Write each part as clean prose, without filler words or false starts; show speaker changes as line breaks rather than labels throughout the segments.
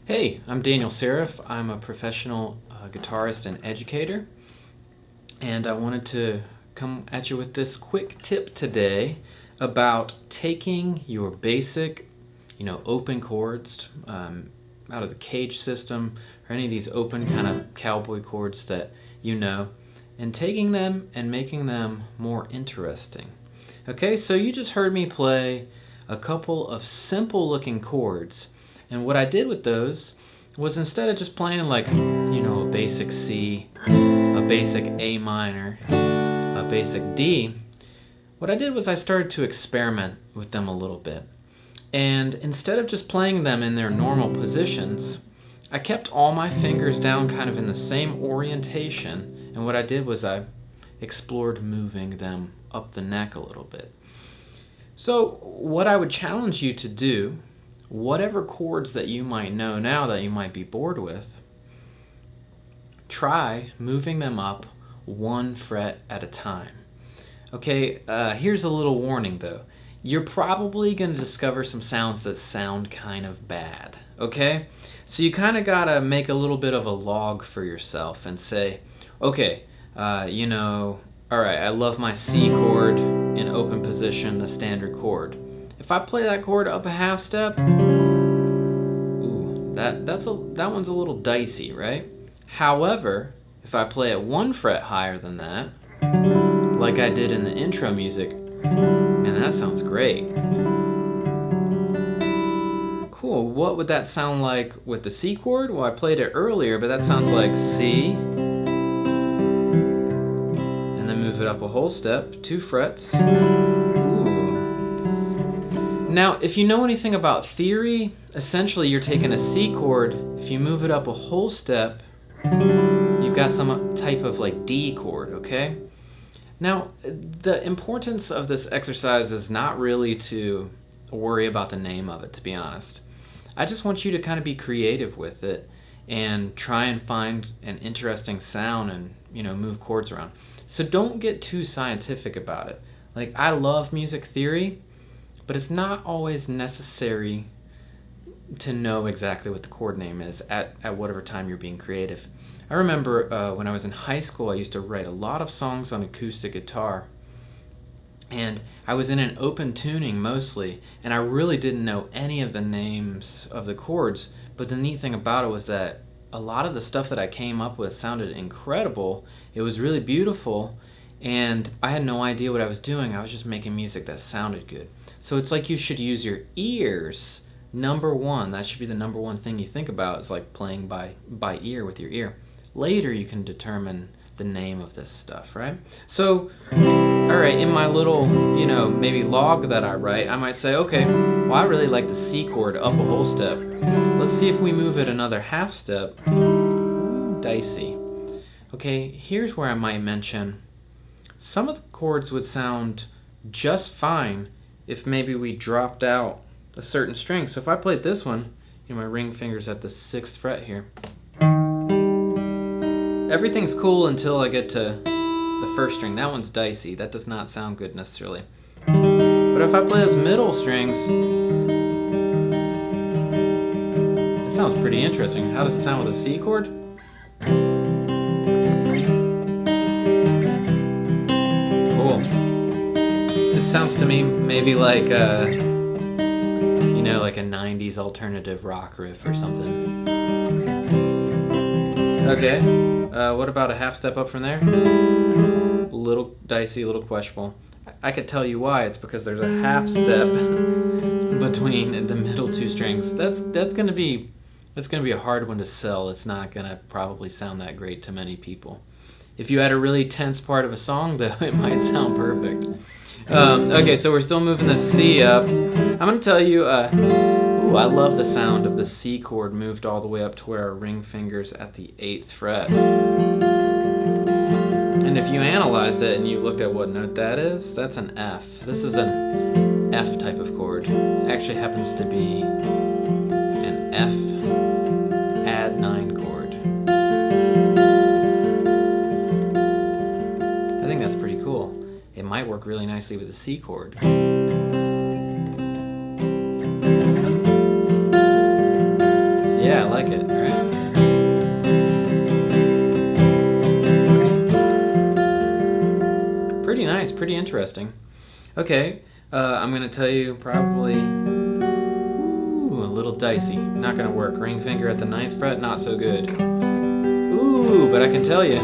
Hey, I'm Daniel Serif. I'm a professional guitarist and educator, and I wanted to come at you with this quick tip today about taking your basic, open chords out of the cage system or any of these open kind of cowboy chords that and taking them and making them more interesting. Okay, so you just heard me play a couple of simple looking chords. And what I did with those was instead of just playing like, a basic C, a basic A minor, a basic D, what I did was I started to experiment with them a little bit. And instead of just playing them in their normal positions, I kept all my fingers down kind of in the same orientation. And what I did was I explored moving them up the neck a little bit. So what I would challenge you to do, whatever chords that you might know now that you might be bored with, try moving them up one fret at a time. Okay, here's a little warning though. You're probably going to discover some sounds that sound kind of bad, okay? So you kind of got to make a little bit of a log for yourself and say, okay, all right, I love my C chord in open position, the standard chord. If I play that chord up a half step, that one's a little dicey, right? However, if I play it one fret higher than that, like I did in the intro music, man, that sounds great. Cool, what would that sound like with the C chord? Well, I played it earlier, but that sounds like C, and then move it up a whole step, 2 frets. Now, if you know anything about theory, essentially you're taking a C chord, if you move it up a whole step, you've got some type of like D chord, okay? Now, the importance of this exercise is not really to worry about the name of it, to be honest. I just want you to kind of be creative with it and try and find an interesting sound and, move chords around. So don't get too scientific about it. Like, I love music theory, but it's not always necessary to know exactly what the chord name is at whatever time you're being creative. I remember when I was in high school, I used to write a lot of songs on acoustic guitar. And I was in an open tuning mostly, and I really didn't know any of the names of the chords. But the neat thing about it was that a lot of the stuff that I came up with sounded incredible. It was really beautiful, and I had no idea what I was doing. I was just making music that sounded good. So it's like you should use your ears. Number one, that should be the number one thing you think about, is like playing by ear with your ear. Later you can determine the name of this stuff, right? So, all right, in my little, maybe log that I write, I might say, okay, well, I really like the C chord up a whole step. Let's see if we move it another half step. Ooh, dicey. Okay, here's where I might mention some of the chords would sound just fine if maybe we dropped out a certain string. So if I played this one, my ring finger's at the 6th fret here. Everything's cool until I get to the 1st string. That one's dicey. That does not sound good necessarily. But if I play those middle strings, it sounds pretty interesting. How does it sound with a C chord? Cool. This sounds to me maybe like like a 90s alternative rock riff or something. Okay, what about a half step up from there? A little dicey, a little questionable. I could tell you why. It's because there's a half step between the middle 2 strings. That's gonna be a hard one to sell. It's not gonna probably sound that great to many people. If you had a really tense part of a song, though, it might sound perfect. Okay, so we're still moving the C up. I'm going to tell you, I love the sound of the C chord moved all the way up to where our ring finger's at the 8th fret. And if you analyzed it and you looked at what note that is, that's an F. This is an F type of chord. It actually happens to be an F add 9 chord. I think that's pretty cool. It might work really nicely with the C chord. Yeah, I like it, right? Pretty nice, pretty interesting. Okay, I'm gonna tell you probably a little dicey. Not gonna work. Ring finger at the 9th fret, not so good. Ooh, but I can tell you.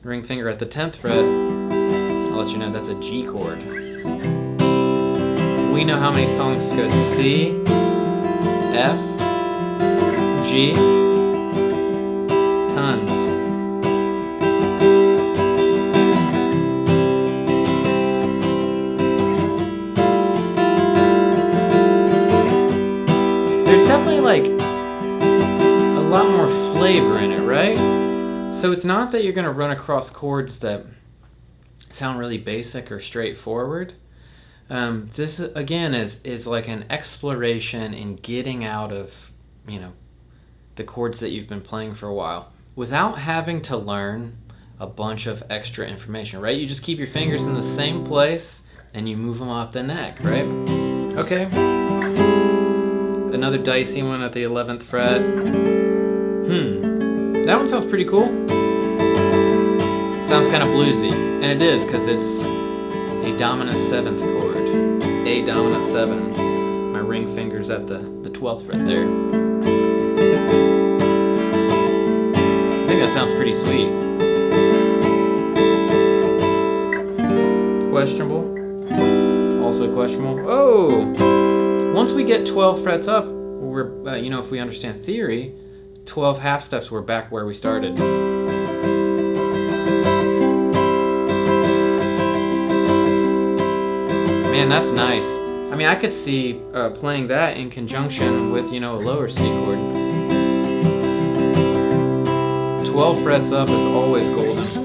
Ring finger at the 10th fret, I'll let you know that's a G chord. We know how many songs go C, F, G, tons. There's definitely like a lot more flavor in it, right? So it's not that you're going to run across chords that sound really basic or straightforward. This again is like an exploration in getting out of, you know, the chords that you've been playing for a while without having to learn a bunch of extra information, right? You just keep your fingers in the same place and you move them off the neck, right? Okay. Another dicey one at the 11th fret. That one sounds pretty cool. Sounds kind of bluesy, and it is because it's a dominant 7th chord. A dominant 7. My ring finger's at the 12th fret there. I think that sounds pretty sweet. Questionable. Also questionable. Oh! Once we get 12 frets up, we're, you know, if we understand theory, 12 half steps, we're back where we started. Man, that's nice. I mean, I could see playing that in conjunction with, you know, a lower C chord. 12 frets up is always golden.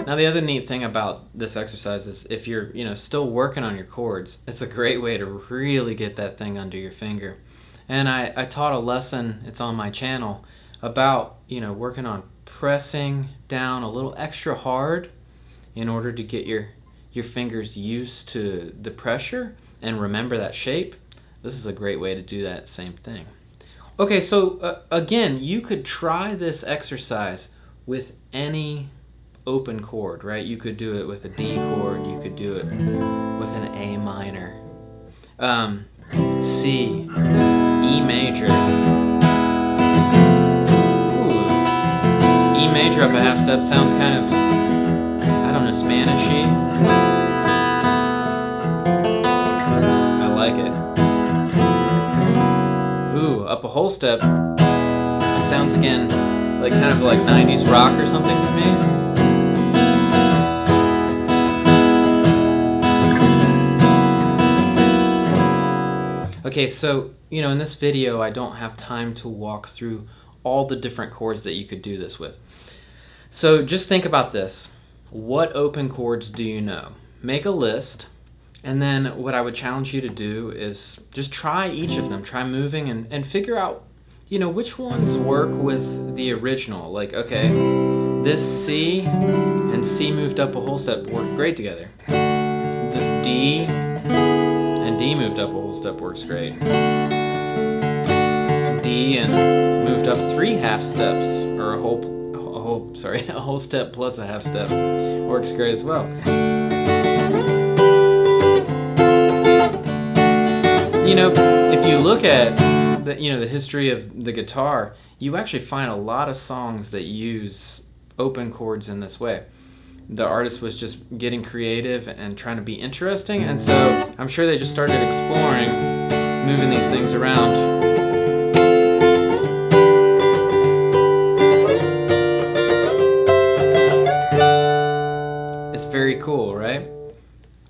Now, the other neat thing about this exercise is if you're, you know, still working on your chords, it's a great way to really get that thing under your finger. And I taught a lesson, it's on my channel, about, you know, working on pressing down a little extra hard in order to get your fingers used to the pressure and remember that shape. This is a great way to do that same thing. Okay, so again, you could try this exercise with any open chord, right? You could do it with a D chord, you could do it with an A minor, C, E major. E major up a half step sounds kind of, I don't know, Spanish-y. I like it. Ooh, up a whole step. It sounds again like kind of like 90s rock or something to me. Okay, so, you know, in this video I don't have time to walk through all the different chords that you could do this with. So just think about this. What open chords do you know? Make a list, and then what I would challenge you to do is just try each of them. Try moving and figure out, you know, which ones work with the original. Like, okay, this C and C moved up a whole step work great together. This D and D moved up a whole step works great. D and moved up 3 half steps, or a whole step plus a half step works great as well. You know, if you look at the history of the guitar, you actually find a lot of songs that use open chords in this way. The artist was just getting creative and trying to be interesting, and so I'm sure they just started exploring moving these things around. It's very cool, right?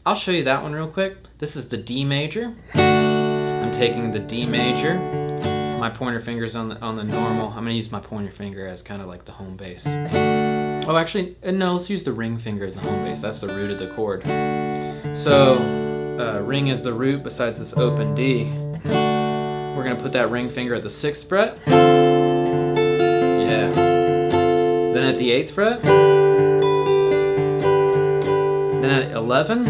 I'll show you that one real quick. This is the D major. I'm taking the D major. My pointer finger's on the normal. I'm gonna use my pointer finger as kind of like the home base. Oh, actually, no, let's use the ring finger as the home base. That's the root of the chord. So, ring is the root besides this open D. We're gonna put that ring finger at the 6th fret. Yeah. Then at the 8th fret. Then at 11.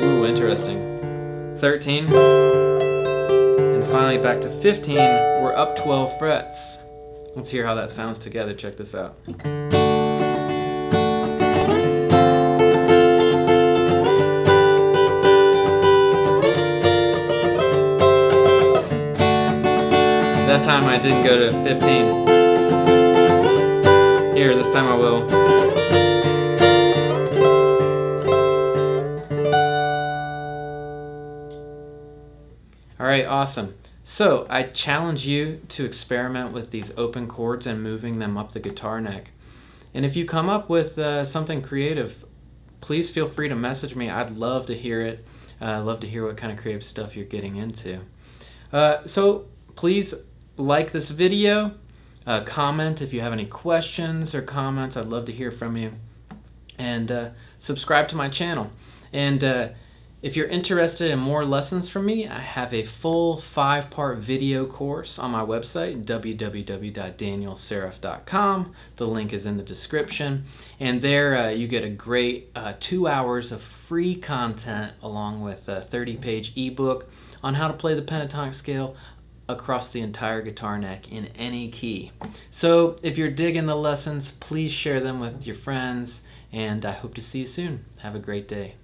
Ooh, interesting. 13. And finally back to 15. We're up 12 frets. Let's hear how that sounds together. Check this out. That time I didn't go to 15. Here, this time I will. Alright, awesome. So, I challenge you to experiment with these open chords and moving them up the guitar neck. And if you come up with something creative, please feel free to message me. I'd love to hear it. I'd love to hear what kind of creative stuff you're getting into. So, please like this video, comment if you have any questions or comments. I'd love to hear from you, and subscribe to my channel. And if you're interested in more lessons from me, I have a full 5-part video course on my website, www.danielseraph.com. The link is in the description, and there you get a great 2 hours of free content along with a 30-page ebook on how to play the pentatonic scale across the entire guitar neck in any key. So if you're digging the lessons, please share them with your friends, and I hope to see you soon. Have a great day.